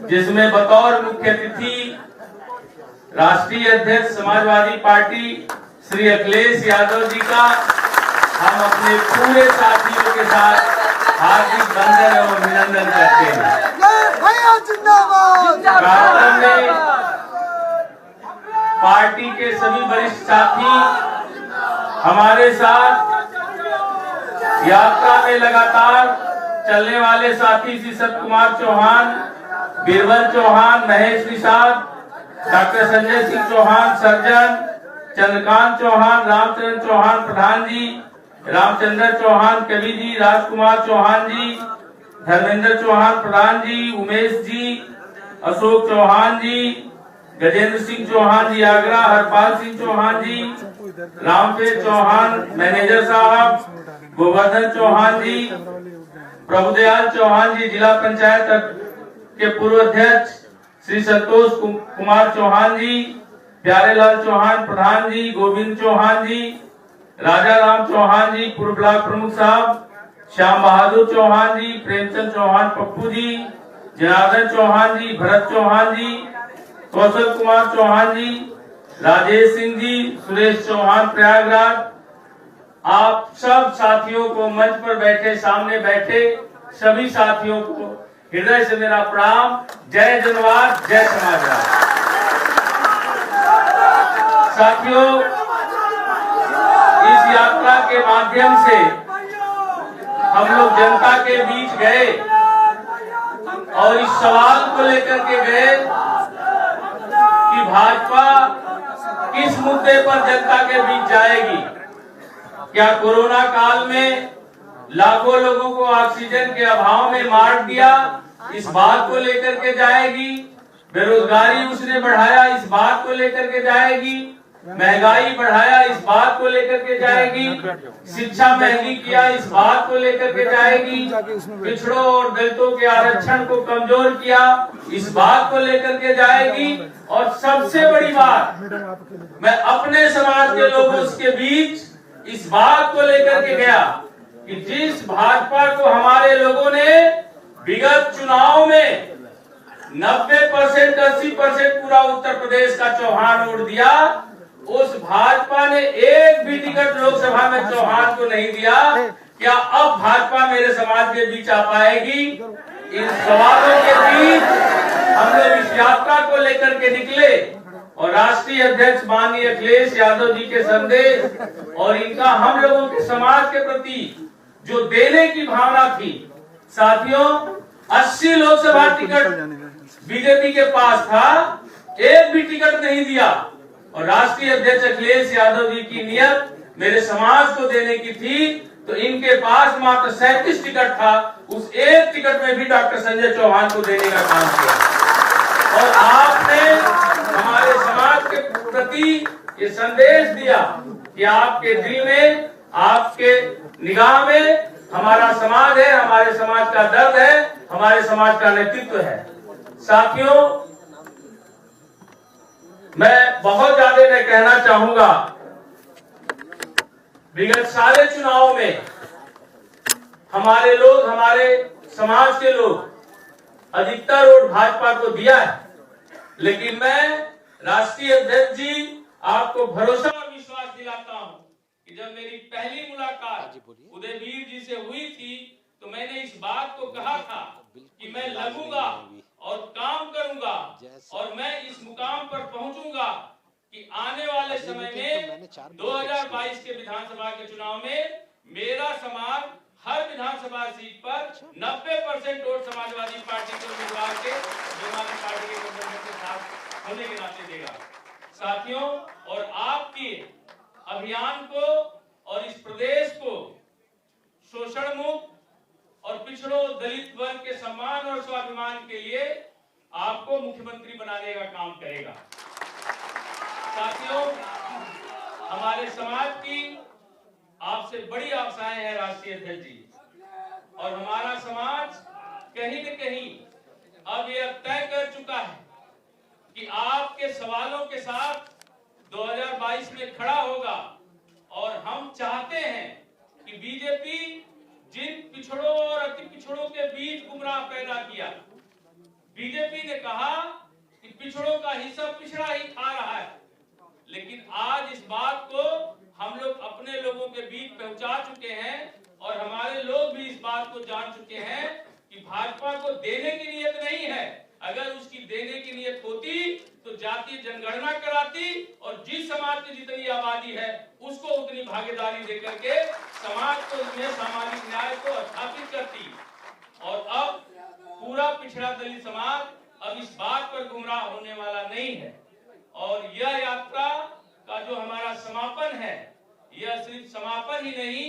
जिसमें बतौर मुख्य अतिथि राष्ट्रीय अध्यक्ष समाजवादी पार्टी श्री अखिलेश यादव जी का हम अपने पूरे साथियों के साथ हार्दिक वंदन एवं अभिनंदन करते हैं। कार्यक्रम में पार्टी के सभी वरिष्ठ साथी हमारे साथ यात्रा में लगातार चलने वाले साथी श्री सत कुमार चौहान, बीरबल चौहान, महेश निषाद, डॉक्टर संजय सिंह चौहान सर्जन, चंद्रकांत चौहान, रामचंद्र चौहान प्रधान जी, रामचंद्र चौहान कवि जी, राजकुमार चौहान जी, धर्मेंद्र चौहान प्रधान जी, उमेश जी, अशोक चौहान जी, गजेंद्र सिंह चौहान जी आगरा, हरपाल सिंह चौहान जी, रामफेर चौहान मैनेजर साहब, गोवर्धन चौहान जी, प्रभुदयाल चौहान जी जिला पंचायत के पूर्व अध्यक्ष, श्री संतोष कुमार चौहान जी, प्यारेलाल चौहान प्रधान जी, गोविंद चौहान जी, राजा राम चौहान जी पूर्व ब्लॉक प्रमुख साहब, श्याम बहादुर चौहान जी, प्रेमचंद चौहान पप्पू जी, जनार्दन चौहान जी, भरत चौहान जी, कौशल कुमार चौहान जी, राजेश सिंह जी, सुरेश चौहान प्रयागराज, आप सब साथियों को मंच पर बैठे, सामने बैठे सभी साथियों को हृदय से मेरा प्रणाम। जय जनवाद, जय समाजवाद। साथियों, इस यात्रा के माध्यम से हम लोग जनता के बीच गए और इस सवाल को लेकर के गए कि भाजपा किस मुद्दे पर जनता के बीच जाएगी। क्या कोरोना काल में लाखों लोगों को ऑक्सीजन के अभाव में मार दिया, इस बात को लेकर के जाएगी। बेरोजगारी उसने बढ़ाया, इस बात को लेकर के जाएगी। महंगाई बढ़ाया, इस बात को लेकर के जाएगी। शिक्षा महंगी किया, इस बात को लेकर के जाएगी। पिछड़ों और दलितों के आरक्षण को कमजोर किया, इस बात को लेकर के जाएगी। और सबसे बड़ी बात, मैं अपने समाज के लोगों के बीच इस बात को लेकर के गया कि जिस भाजपा को हमारे लोगों ने विगत चुनाव में 90% 80% पूरा उत्तर प्रदेश का चौहान वोट दिया, उस भाजपा ने एक भी टिकट लोकसभा में चौहान को नहीं दिया। क्या अब भाजपा मेरे समाज के बीच आ पाएगी? इन सवालों के बीच हम लोग इस यात्रा को लेकर के निकले और राष्ट्रीय अध्यक्ष माननीय अखिलेश यादव जी के संदेश और इनका हम लोगों के समाज के प्रति जो देने की भावना थी। साथियों, 80 लोकसभा टिकट बीजेपी के पास था, एक भी टिकट नहीं दिया। और राष्ट्रीय अध्यक्ष अखिलेश यादव जी की नियत मेरे समाज को देने की थी, तो इनके पास मात्र 37 टिकट था। उस एक टिकट में भी डॉक्टर संजय चौहान को देने का काम किया। और आपने हमारे समाज के प्रति ये संदेश दिया कि आपके दिल में, आपके निगाह में हमारा समाज है, हमारे समाज का दर्द है, हमारे समाज का नेतृत्व है। साथियों, मैं बहुत ज्यादा मैं कहना चाहूंगा, विगत सारे चुनाव में हमारे लोग, हमारे समाज के लोग अधिकतर वोट भाजपा को दिया है। लेकिन मैं राष्ट्रीय अध्यक्ष जी आपको भरोसा और विश्वास दिलाता हूं कि जब मेरी पहली मुलाकात उदयवीर जी से हुई थी, तो मैंने इस बात को कहा था कि मैं लगूंगा और काम करूंगा और मैं इस मुकाम पर पहुंचूंगा कि आने वाले समय में 2022 के विधानसभा के चुनाव में मेरा समाज हर विधानसभा सीट पर 90% वोट समाजवादी पार्टी के उम्मीदवार के पार्टी के गठबंधन के साथ होने के नाते देगा। साथियों, और आपके अभियान को और इस प्रदेश को शोषण मुक्त और पिछड़ों दलित वर्ग के सम्मान और स्वाभिमान के लिए आपको मुख्यमंत्री बनाने का काम करेगा। साथियों, हमारे समाज की आपसे बड़ी आशाएं हैं राष्ट्रीय अध्यक्ष जी, और हमारा समाज कहीं न कहीं अब यह तय कर चुका है कि आपके सवालों के साथ 2022 में खड़ा होगा। और हम चाहते हैं कि बीजेपी जिन पिछड़ों और अति पिछड़ों के बीच गुमराह पैदा किया, बीजेपी ने कहा कि पिछड़ों का हिस्सा पिछड़ा ही खा रहा है, लेकिन आज इस बात को हम लोग अपने लोगों के बीच पहुंचा चुके हैं और हमारे लोग भी इस बात को जान चुके हैं कि भाजपा को देने की नियत नहीं है। अगर उसकी देने की नियत होती तो जातीय जनगणना कराती और जिस समाज की जितनी आबादी है उसको उतनी भागीदारी देकर के समाज को इसमें सामाजिक न्याय को स्थापित करती। और अब पूरा पिछड़ा दलित समाज अब इस बात पर गुमराह होने वाला नहीं है। और यह यात्रा का जो हमारा समापन है, यह सिर्फ समापन ही नहीं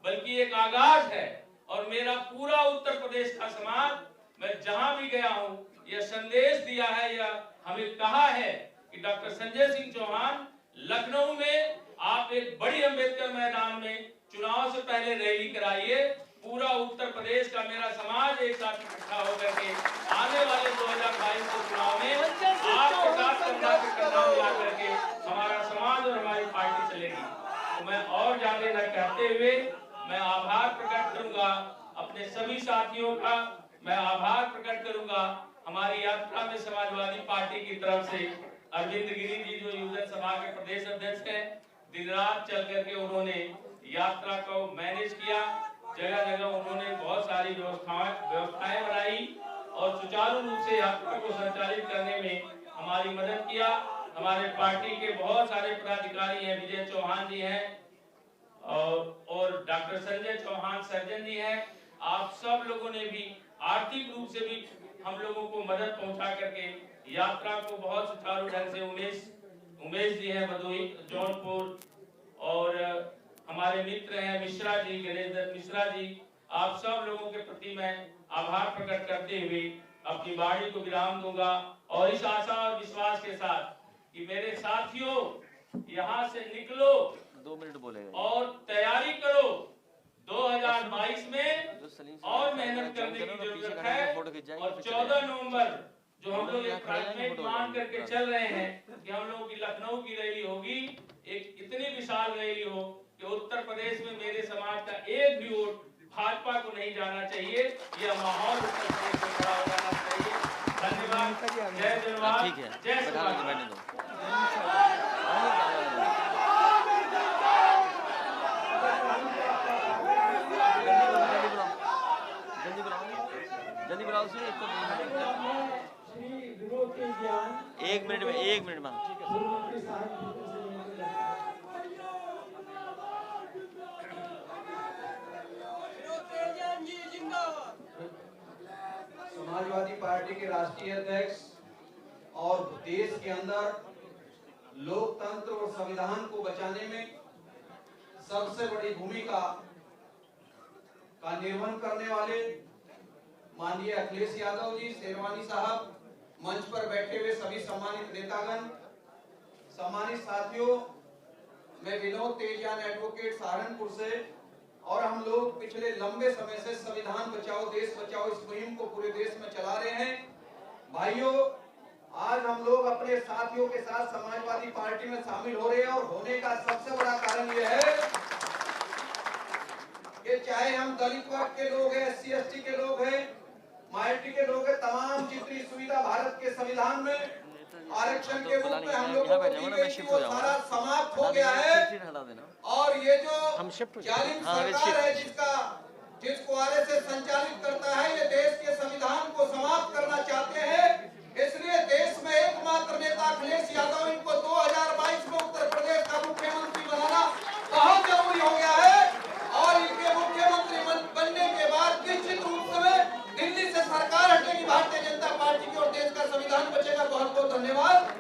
बल्कि एक आगाज है। और मेरा पूरा उत्तर प्रदेश का समाज, मैं जहां भी गया हूं, यह संदेश दिया है, यह हमें कहा है कि डॉक्टर संजय सिंह चौहान लखनऊ में आप एक बड़ी अंबेडकर मैदान में चुनाव से पहले रैली कराइए। पूरा उत्तर प्रदेश का मेरा समाज एक साथ इकट्ठा होकर के आने वाले 2022 के चुनाव में आपके साथ कंधा से कंधा मिला करके हमारा समाज और हमारी पार्टी चलेगी। तो मैं और ज्यादा न कहते हुए मैं आभार प्रकट करूंगा अपने सभी साथियों का, मैं आभार प्रकट करूंगा हमारी यात्रा में समाजवादी पार्टी की तरफ से अरविंद गिरी जी जो युवजन सभा के प्रदेश अध्यक्ष हैं, दिन रात चल करके उन्होंने यात्रा को मैनेज किया। जगह जगह उन्होंने बहुत सारी व्यवस्थाएं बनाई और सुचारू रूप से यात्रा को संचालित करने में हमारी मदद किया। हमारे पार्टी के बहुत सारे पदाधिकारी हैं, विजय चौहान जी हैं और डॉक्टर संजय चौहान सर्जन जी हैं। आप सब लोगों ने भी आर्थिक रूप से भी हम लोगों को मदद पहुंचा करके यात्रा को बहुत सुचारू ढंग से उमेश जी हैं भदोही जौनपुर और हमारे मित्र हैं मिश्रा जी, गणेश दत्त मिश्रा जी, आप सब लोगों के प्रति मैं आभार प्रकट करते हुए अपनी वाणी को विराम दूंगा और इस आशा और विश्वास के साथ कि मेरे साथियों यहाँ से निकलो 2 मिनट बोलेगा और तैयारी करो 2022 में और मेहनत करने की जरूरत है। और 14 नवंबर जो हम लोग एक प्राइवेट मान करके चल रहे हैं कि हम लोगों की लखनऊ की रैली होगी, एक इतनी विशाल रैली हो कि उत्तर प्रदेश में मेरे समाज का एक भी वोट भाजपा को नहीं जाना चाहिए। यह माहौल उत्तर प्रदेश में खड़ा हो जाना चाहिए। धन्यवाद। जय जवान, जय श्रीराम। जल्दी बुलाओ से एक मिनट में समाजवादी पार्टी के राष्ट्रीय अध्यक्ष और देश के अंदर लोकतंत्र और संविधान को बचाने में सबसे बड़ी भूमिका का निर्वहन करने वाले माननीय अखिलेश यादव जी, शेरवानी साहब, मंच पर बैठे हुए सभी सम्मानित नेतागण, सम्मानित साथियों, मैं विनोद तेजयान एडवोकेट सहारनपुर से और हम लोग पिछले लंबे समय से संविधान बचाओ देश बचाओ इस मुहिम को पूरे देश में चला रहे हैं। भाइयों, आज हम लोग अपने साथियों के साथ समाजवादी पार्टी में शामिल हो रहे हैं और होने का सबसे बड़ा कारण यह है कि चाहे हम दलित वर्ग के लोग हैं, SC ST के लोग हैं, माइनॉरिटी के लोग हैं, तमाम जितनी सुविधा भारत के संविधान में आरक्षण के रूप में हम लोगों को दी गई थी वो सारा समाप्त हो गया है। और ये जो जालिम सरकार है जिसको RSS संचालित करता है, ये देश के संविधान को समाप्त करना चाहते हैं। इसलिए देश में एकमात्र नेता अखिलेश यादव, इनको 2022 में उत्तर प्रदेश का मुख्यमंत्री बनाना बहुत जरूरी हो गया है। और इनके मुख्यमंत्री बनने के बाद निश्चित रूप से दिल्ली से सरकार हटेगी भारतीय जनता पार्टी की और देश का संविधान बचेगा। बहुत बहुत धन्यवाद।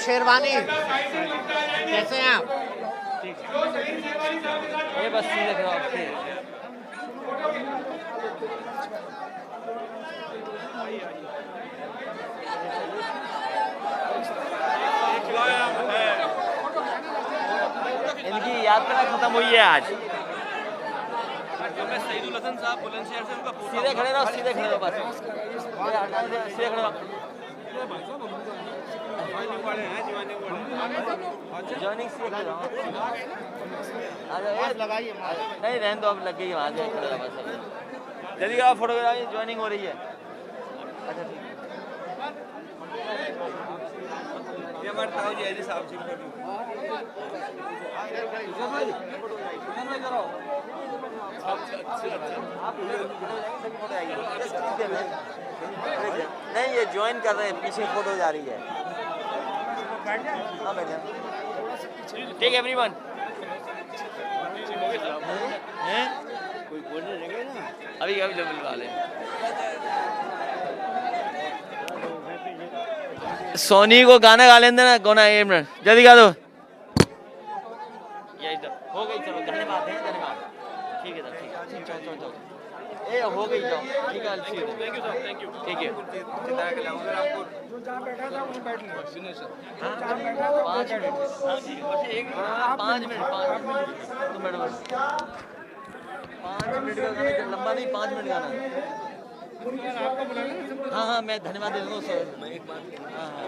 शेरवानी, कैसे हैं आप? ये बस सीधे खड़ो आपके। इनकी यात्रा खत्म हुई है आज। सीधे खड़े रहो, सीधे खड़े रहो, बस सीधे खड़े रहो। जॉइनिंग सीधे खड़े रहो। लगाइए नहीं रहने दो, अब लग गई वहाँ से खड़े रहो बस। जल्दी आओ, फोटोग्राफी ज्वाइनिंग हो रही है। अच्छा ठीक है। ये हमारे ताऊ जी है साहब जी। नहीं ये ज्वाइन कर रहे हैं, पीछे फोटो जा रही है। हाँ भैया ठीक है एवरीवन। कोई बोलने लगे ना अभी अभी जब बुलवा लें। सोनी को गाना गा लेंगे ना, गाना 1 मिनट जल्दी गा दो। यही तो हो गई, चलो धन्यवाद है, धन्यवाद। ठीक है सर, ठीक है, चलो ए हो गई, जाओ ठीक है। Thank you sir, thank you. ठीक है आपको जो जहाँ बैठा था वहीं बैठ लो। सुनो सर 5 मिनट, हाँ ठीक है, बस 5 मिनट 5 मिनट तो मैडम 5 मिनट का गाना, लंबा नहीं 5 मिनट गाना। हाँ हाँ मैं धन्यवाद दे दूँगा सर। मैं एक बात, हाँ हाँ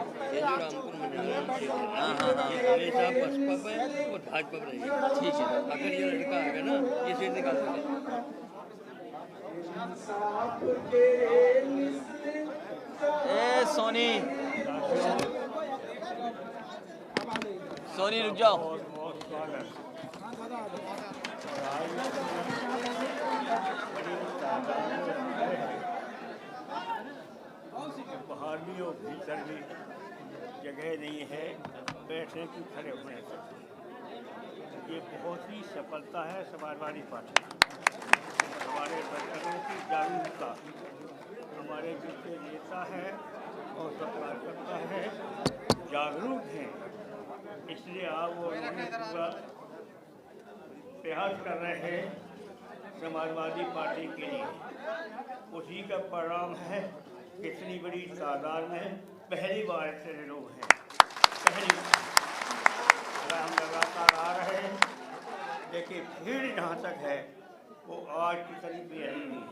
हाँ हाँ हमेशा बसपा पे और भाजपा पे रहिए, ठीक है। अगर ये लड़का आएगा ना ये सीट निकाल देंगे। ए सोनी, सोनी रुक जाओ। बाहर भी और भीतर भी जगह नहीं है बैठने की, खड़े होने की। ये बहुत ही सफलता है समाजवादी पार्टी, हमारे वर्करों की जागरूकता, हमारे जितने नेता हैं और कार्यकर्ता है जागरूक हैं, इसलिए आप वो पूरा प्रयास कर रहे हैं समाजवादी पार्टी के लिए। उसी का परिणाम है कितनी बड़ी तादाद में पहली बार ऐसे लोग हैं, पहली बार। अगर हम लगातार आ रहे हैं, देखिए भीड़ जहाँ तक है वो आज की करीब भी रही नहीं है।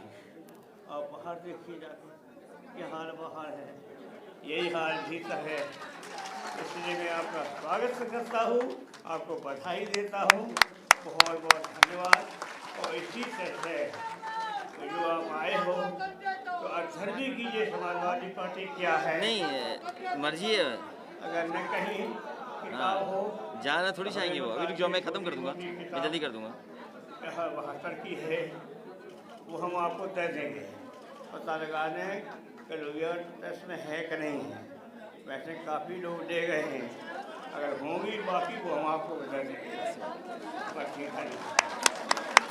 आप बाहर देखिए जाके, ये हाल बाहर है, यही हाल भीतर है। इसलिए मैं आपका स्वागत करता हूँ, आपको बधाई देता हूँ, बहुत बहुत धन्यवाद। और इसी तरह से जो आप आए हो तो अक्सर भी कीजिए, समाजवादी पार्टी क्या है नहीं मर्जी है, अगर न कहीं किताब हो जाना थोड़ी चाहेंगे वो। अभी रुक जाओ, मैं ख़त्म कर दूंगा, मैं जल्दी कर दूंगा। 72 की है वो हम आपको दे देंगे, पता लगाने कलोरियर टेस्ट में है कि नहीं है। वैसे काफ़ी लोग दे गए हैं, अगर होंगी बाकी वो हम आपको बता देंगे। बस ठीक है,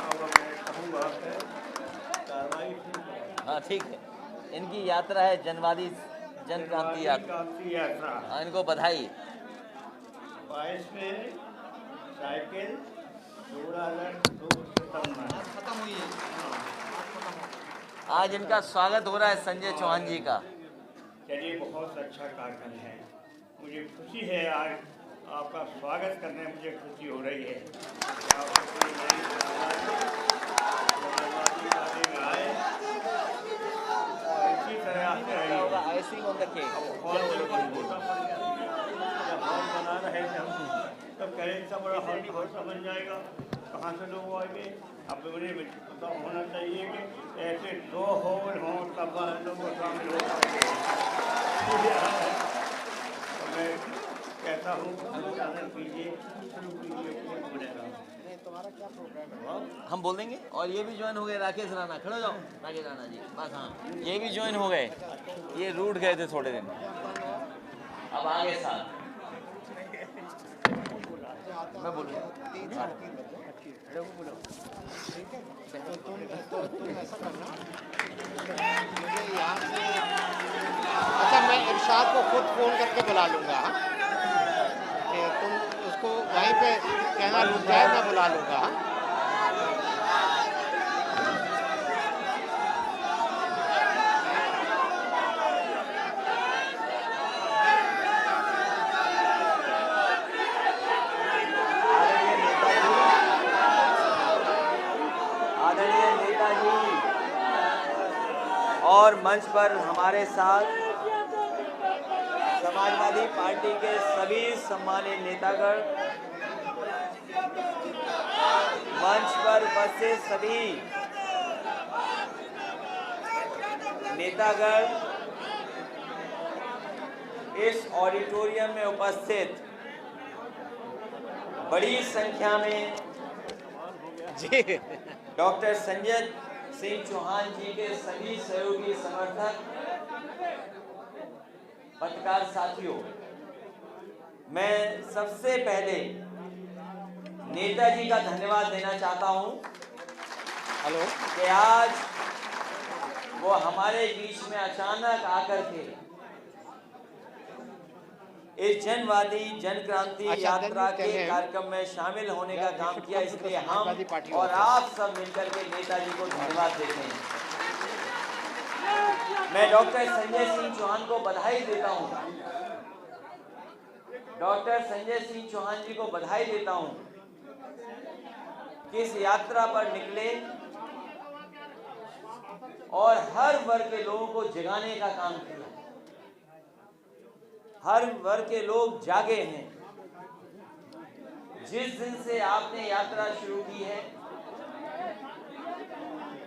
और मैं कहूँगा कार्रवाई। हाँ ठीक है, इनकी यात्रा है जनवादी जन क्रांति यात्रा, इनको बधाई। 22 में साइकिल 16 खत्म हुई है। आज इनका स्वागत हो रहा है संजय चौहान जी का। चलिए बहुत अच्छा कार्यक्रम है, मुझे खुशी है आज आपका स्वागत करने में मुझे खुशी हो रही है। आप अपनी नई समाजवादी पार्टी में आए और इसी तरह आते रहिए। Icing on the cake. Hall जब हॉल बना रहे थे हम, तब कह रहे इतना बड़ा हॉल सा बन जाएगा, कहाँ से लोग आएंगे। अब उन्हें पता होना चाहिए कि ऐसे 2 हॉल हों तब लोगों शामिल हो पाएंगे। मैं कहता हूँ कीजिए, शुरू कीजिए, तुम्हारा क्या प्रोग्राम है? हम बोल देंगे। और ये भी ज्वाइन हो गए, राकेश राणा, खड़े हो जाओ राकेश राणा जी, बस हाँ ये भी ज्वाइन हो गए, ये रूठ गए थे थोड़े दिन, अब आगे साथ मैं बोलूँ। अच्छा मैं इरशाद को खुद फोन करके बुला लूंगा। वहीं पे कहना रुक जाए, मैं बुला लूंगा। आदरणीय नेताजी और मंच पर हमारे साथ समाजवादी पार्टी के सभी सम्मानित नेतागण, मंच पर उपस्थित सभी नेतागण, इस ऑडिटोरियम में उपस्थित बड़ी संख्या में जी डॉक्टर संजय सिंह चौहान जी के सभी सहयोगी समर्थक, पत्रकार साथियों, मैं सबसे पहले नेताजी का धन्यवाद देना चाहता हूं हेलो कि आज वो हमारे बीच में अचानक आकर के इस जनवादी जन क्रांति यात्रा के कार्यक्रम में शामिल होने का काम किया। इसलिए हम और आप सब मिलकर के नेताजी को धन्यवाद देते हैं। मैं डॉक्टर संजय सिंह चौहान को बधाई देता हूं, डॉक्टर संजय सिंह चौहान जी को बधाई देता हूं कि इस यात्रा पर निकले और हर वर्ग के लोगों को जगाने का काम किया। हर वर्ग के लोग जागे हैं। जिस दिन से आपने यात्रा शुरू की है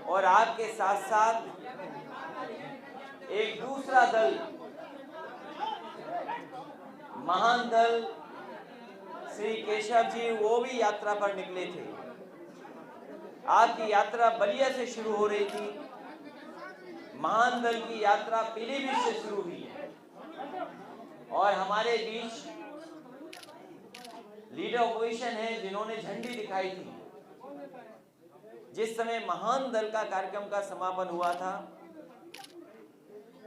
और आपके साथ साथ एक दूसरा दल, महान दल श्री केशव जी, वो भी यात्रा पर निकले थे। आपकी यात्रा बलिया से शुरू हो रही थी, महान दल की यात्रा पीलीभीत से शुरू हुई है और हमारे बीच लीडर ऑपोजिशन है जिन्होंने झंडी दिखाई थी। जिस समय महान दल का कार्यक्रम का समापन हुआ था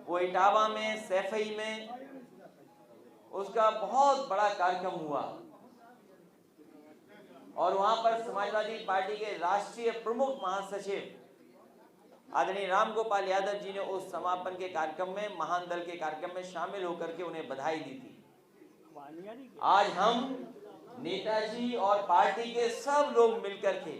वो इटावा में, सैफई में उसका बहुत बड़ा कार्यक्रम हुआ और वहां पर समाजवादी पार्टी के राष्ट्रीय प्रमुख महासचिव आदरणीय राम गोपाल यादव जी ने उस समापन के कार्यक्रम में, महान दल के कार्यक्रम में शामिल होकर के उन्हें बधाई दी थी। आज हम नेताजी और पार्टी के सब लोग मिलकर के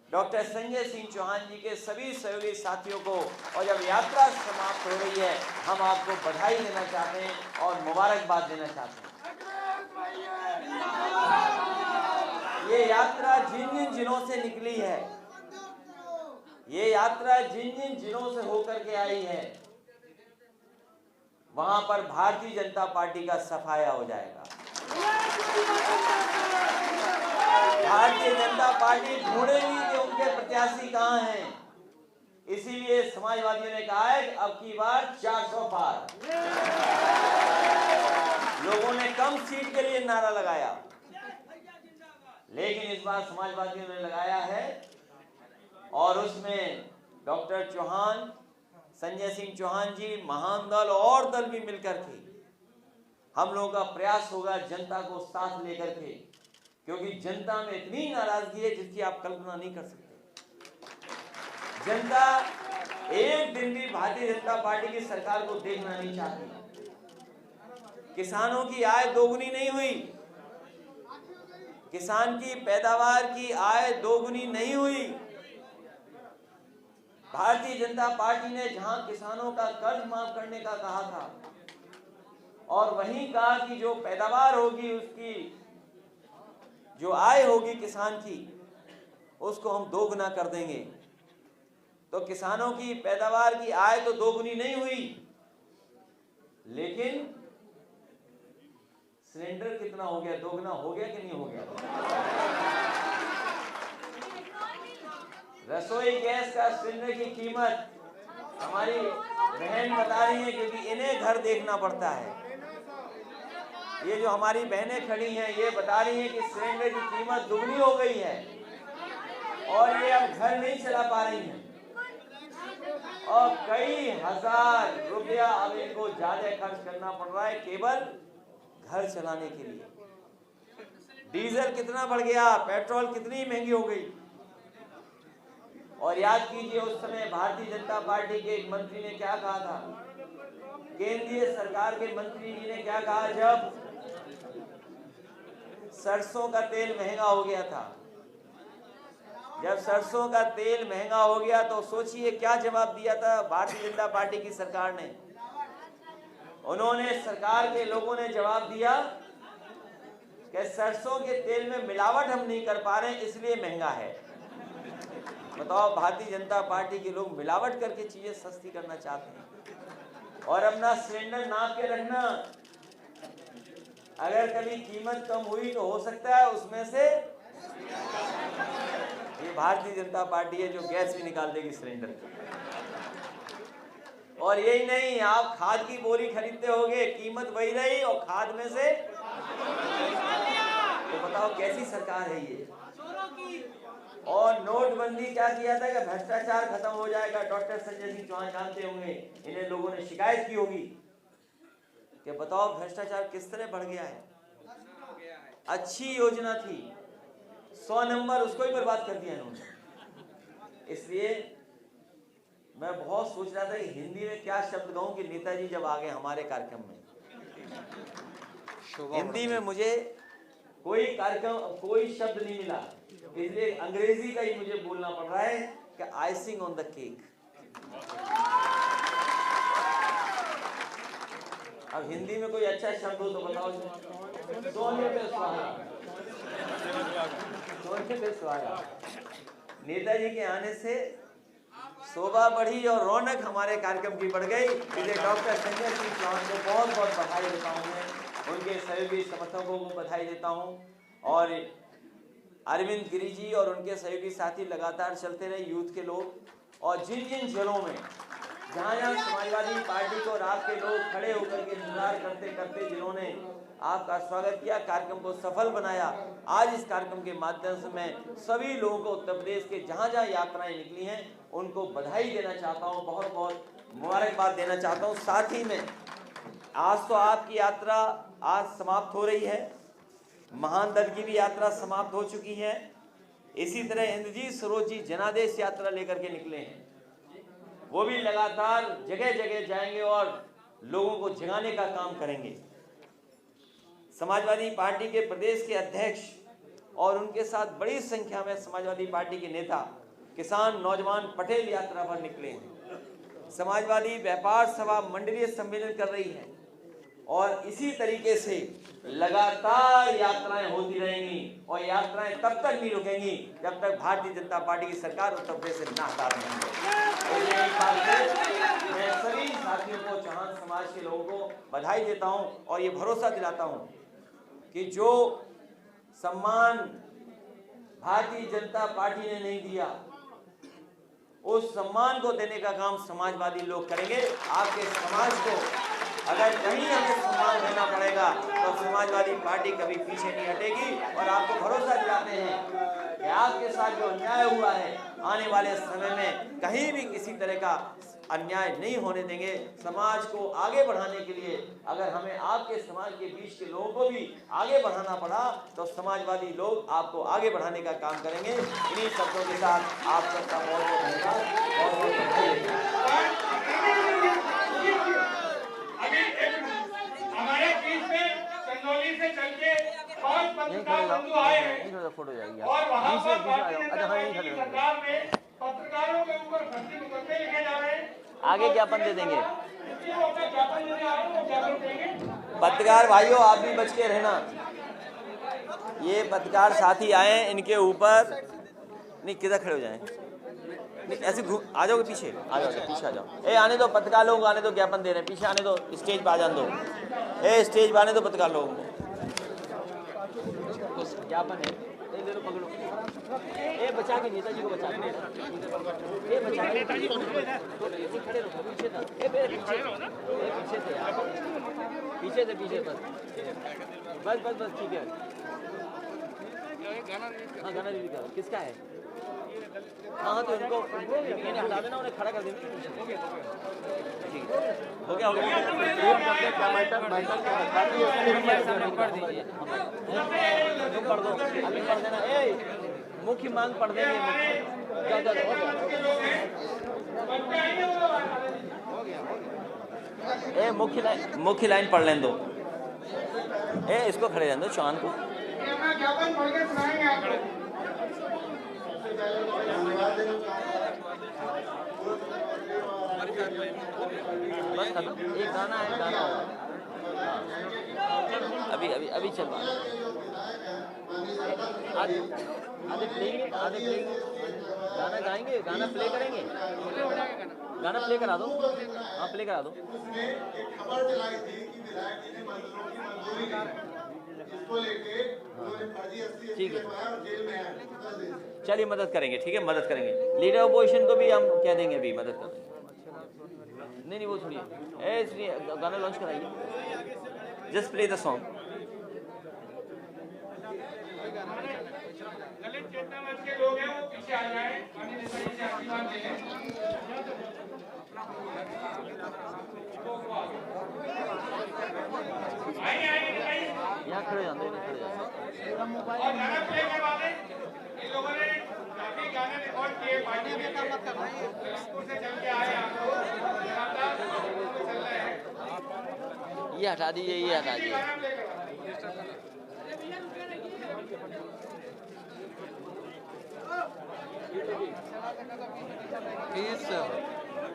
डॉक्टर संजय सिंह चौहान जी के सभी सहयोगी साथियों को, और जब यात्रा समाप्त हो रही है, हम आपको बधाई देना चाहते हैं और मुबारकबाद देना चाहते हैं। ये यात्रा जिन जिन जिलों से निकली है, ये यात्रा जिन जिन जिलों से होकर के आई है, वहां पर भारतीय जनता पार्टी का सफाया हो जाएगा। भारतीय जनता पार्टी ढूंढेगी कि उनके प्रत्याशी कहां हैं। इसीलिए समाजवादियों ने कहा है कि अब की बार 400 पार। लोगों ने कम सीट के लिए नारा लगाया, लेकिन इस बार समाजवादियों ने लगाया है और उसमें डॉक्टर चौहान, संजय सिंह चौहान जी, महान दल और दल भी मिलकर के हम लोगों का प्रयास होगा जनता को साथ लेकर के, क्योंकि जनता में इतनी नाराजगी है जिसकी आप कल्पना नहीं कर सकते। जनता एक दिन भी भारतीय जनता पार्टी की सरकार को देखना नहीं चाहती। किसानों की आय दोगुनी नहीं हुई, किसान की पैदावार की आय दोगुनी नहीं हुई। भारतीय जनता पार्टी ने जहां किसानों का कर्ज माफ करने का कहा था और वहीं कहा कि जो पैदावार होगी, उसकी जो आय होगी किसान की, उसको हम दोगुना कर देंगे। तो किसानों की पैदावार की आय तो दोगुनी नहीं हुई, लेकिन सिलेंडर कितना हो गया, दोगुना हो गया कि नहीं हो गया। रसोई गैस का सिलेंडर की कीमत हमारी बहन बता रही है, क्योंकि इन्हें घर देखना पड़ता है। ये जो हमारी बहनें खड़ी हैं, ये बता रही हैं कि सिलेंडर की कीमत दुगनी हो गई है और ये अब घर नहीं चला पा रही हैं और कई हजार रुपया अब इनको ज्यादा खर्च करना पड़ रहा है केवल घर चलाने के लिए। डीजल कितना बढ़ गया, पेट्रोल कितनी महंगी हो गई। और याद कीजिए उस समय भारतीय जनता पार्टी के एक मंत्री ने क्या कहा था, केंद्रीय सरकार के मंत्री जी ने क्या कहा जब सरसों का तेल महंगा हो गया था। जब सरसों का तेल महंगा हो गया तो सोचिए क्या जवाब दिया था भारतीय जनता पार्टी की सरकार ने। उन्होंने, सरकार के लोगों ने जवाब दिया कि सरसों के तेल में मिलावट हम नहीं कर पा रहे इसलिए महंगा है। बताओ, भारतीय जनता पार्टी के लोग मिलावट करके चीजें सस्ती करना चाहते हैं। और अपना सिलेंडर नाप के रखना, अगर कभी कीमत कम हुई तो हो सकता है उसमें से ये भारतीय जनता पार्टी है जो गैस भी निकाल देगी सिलेंडर। और यही नहीं, आप खाद की बोरी खरीदते होगे, कीमत वही रही और खाद में से, तो बताओ कैसी सरकार है ये। और नोटबंदी क्या किया था कि भ्रष्टाचार खत्म हो जाएगा। डॉक्टर संजय सिंह चौहान जानते होंगे, इन्हें लोगों ने शिकायत की होगी कि बताओ भ्रष्टाचार किस तरह बढ़ गया है। अच्छी योजना थी, 100 नंबर, उसको ही बर्बाद कर दिया इन्होंने। इसलिए मैं बहुत सोच रहा था कि हिंदी में क्या शब्द कहूं कि नेताजी जब आ गए हमारे कार्यक्रम में। हिंदी में मुझे कोई कार्यक्रम, कोई शब्द नहीं मिला, इसलिए अंग्रेजी का ही मुझे बोलना पड़ रहा है कि आइसिंग ऑन द केक। अब हिंदी में कोई अच्छा शब्द हो तो बताओ। सोने पे सुहागा, सोने पे सुहागा। नेताजी के आने से शोभा बढ़ी और रौनक हमारे कार्यक्रम की बढ़ गई। इसलिए डॉक्टर संजय सिंह चौहान को बहुत बहुत बधाई देता हूँ मैं, उनके सहयोगी समर्थकों को बधाई देता हूँ। और अरविंद गिरी जी और उनके सहयोगी साथी लगातार चलते रहे, यूथ के लोग। और जिन जिन जिलों में जहाँ जहाँ समाजवादी पार्टी को रात के लोग खड़े होकर के इंतजार करते करते जिन्होंने आपका स्वागत किया, कार्यक्रम को सफल बनाया, आज इस कार्यक्रम के माध्यम से मैं सभी लोगों को उत्तर प्रदेश के जहाँ जहाँ यात्राएं निकली हैं उनको बधाई देना चाहता हूँ, बहुत बहुत मुबारकबाद देना चाहता हूँ। साथ ही में आज तो आपकी यात्रा आज समाप्त हो रही है, महान दल की भी यात्रा समाप्त हो चुकी है। इसी तरह इंद्रजीत सरोज जी जनादेश यात्रा लेकर के निकले हैं, वो भी लगातार जगह जगह जाएंगे और लोगों को जगाने का काम करेंगे। समाजवादी पार्टी के प्रदेश के अध्यक्ष और उनके साथ बड़ी संख्या में समाजवादी पार्टी के नेता, किसान, नौजवान पटेल यात्रा पर निकले हैं। समाजवादी व्यापार सभा मंडलीय सम्मेलन कर रही है और इसी तरीके से लगातार यात्राएं होती रहेंगी और यात्राएं तब तक नहीं रुकेंगी जब तक भारतीय जनता पार्टी की सरकार उत्तर प्रदेश से ना हटा रही है। मैं सभी साथियों को, चौहान समाज के लोगों को बधाई देता हूं और ये भरोसा दिलाता हूं कि जो सम्मान भारतीय जनता पार्टी ने नहीं दिया, उस सम्मान को देने का काम समाजवादी लोग करेंगे। आपके समाज को अगर कहीं हमें सम्मान देना पड़ेगा तो समाजवादी पार्टी कभी पीछे नहीं हटेगी। और आपको भरोसा दिलाते हैं कि आपके साथ जो अन्याय हुआ है, आने वाले समय में कहीं भी किसी तरह का अन्याय नहीं होने देंगे। समाज को आगे बढ़ाने के लिए अगर हमें आपके समाज के बीच के लोगों को भी आगे बढ़ाना पड़ा तो समाजवादी लोग आपको आगे बढ़ाने का काम करेंगे। इन्हीं शब्दों के साथ आप सबका बहुत बहुत धन्यवाद, बहुत बहुत बधाई। हमारे बीच में चंदौली से चल के 5 पत्रकार बंधु आए हैं फोटो जाएगी और वहाँ पर भारतीय जनता पार्टी की सरकार ने पत्रकारों के ऊपर भर्ती मुकदमे लिखे जा रहे हैं। आगे ज्ञापन दे देंगे। ज्ञापन देने आए हैं, वो ज्ञापन देंगे। पत्रकार भाइयों, आप भी बच के रहना। ये पत्रकार साथी आए हैं, इनके ऊपर नहीं, किधर खड़े हो जाएं, ऐसे आ जाओगे पीछे, आ जाओ पीछे आ जाओ। ए आने दो, पत्रकार लोगों को आने दो, ज्ञापन दे रहे हैं, पीछे आने दो, स्टेज पे आ जाने दो। ए स्टेज पे आने दो पत्रकार लोगों को, ज्ञापन है। ए दे दो, पकड़ो। ए बचा के नेताजी को बचा के, ए बचा के नेताजी को खड़े रहो, पीछे था। ए पीछे से यार, पीछे से, पीछे बस बस बस, ठीक है। हाँ, गाना रिलीज करो। किसका है? हाँ तो इनको इन्हें हटा देना, उन्हें खड़ा कर देना। ठीक है, हो गया हो गया। पढ़ दीजिए, पढ़ दो, अभी पढ़ देना। मुख्य मांग पढ़ देंगे। मुख्य लाइन पढ़ लें दो। इसको खड़े रहने दो, चौहान को। ज्ञापन पढ़ के सुनाएंगे आपको। बस खत्म। एक गाना है, गाना अभी अभी अभी चल रहा है। आधे प्लेंगे, गाना गाएंगे, गाना प्ले करेंगे। गाना प्ले करा दो, हाँ प्ले करा दो। ठीक है, चलिए मदद करेंगे। ठीक है, मदद करेंगे। लीडर अपोजिशन को भी हम कह देंगे, अभी मदद कर देंगे। नहीं वो छोड़िए, गाना लॉन्च कराइए। Just play the song. Dalit Chetna Manch के लोग हैं वो पीछे आ जाएं, अनिल नेताजी से आशीर्वाद ले लें। यहाँ खड़े जाते हैं, खड़े जाते। और गाना प्ले करवा दें। इन लोगों ने काफी गाने रिकॉर्ड किए, पार्टी में काम मत करना, नागपुर से चल के आए आपको लगातार चल रहे हैं। ये हटा दीजिए, ये हटा दीजिए। गाना प्ले करवा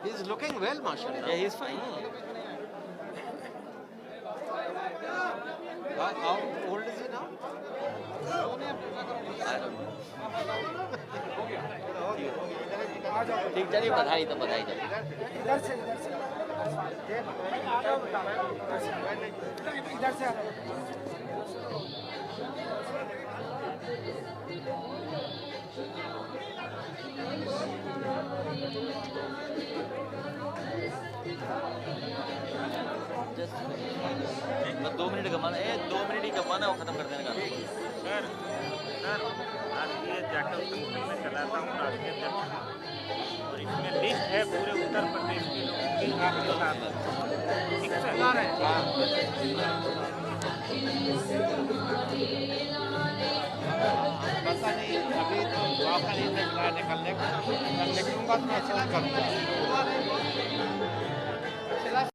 He's looking well, mashallah. Yeah, he's fine. How old is he now? ठीक, चलिए बधाई तो बधाई चलिए। इधर से बस 2 मिनट कमाना है, 2 मिनट ही कमाना है, वो खत्म कर देने का। सर राष्ट्रीय जाकर मैं चलाता हूँ राष्ट्रीय अध्यक्ष, और इसमें लिस्ट है पूरे उत्तर प्रदेश के लोगों की। आप बता दें, ठीक है सर? पता नहीं, अभी तो मौका नहीं मिल रहा है निकलने का। निकलूंगा तो मैं फोन करूँगा।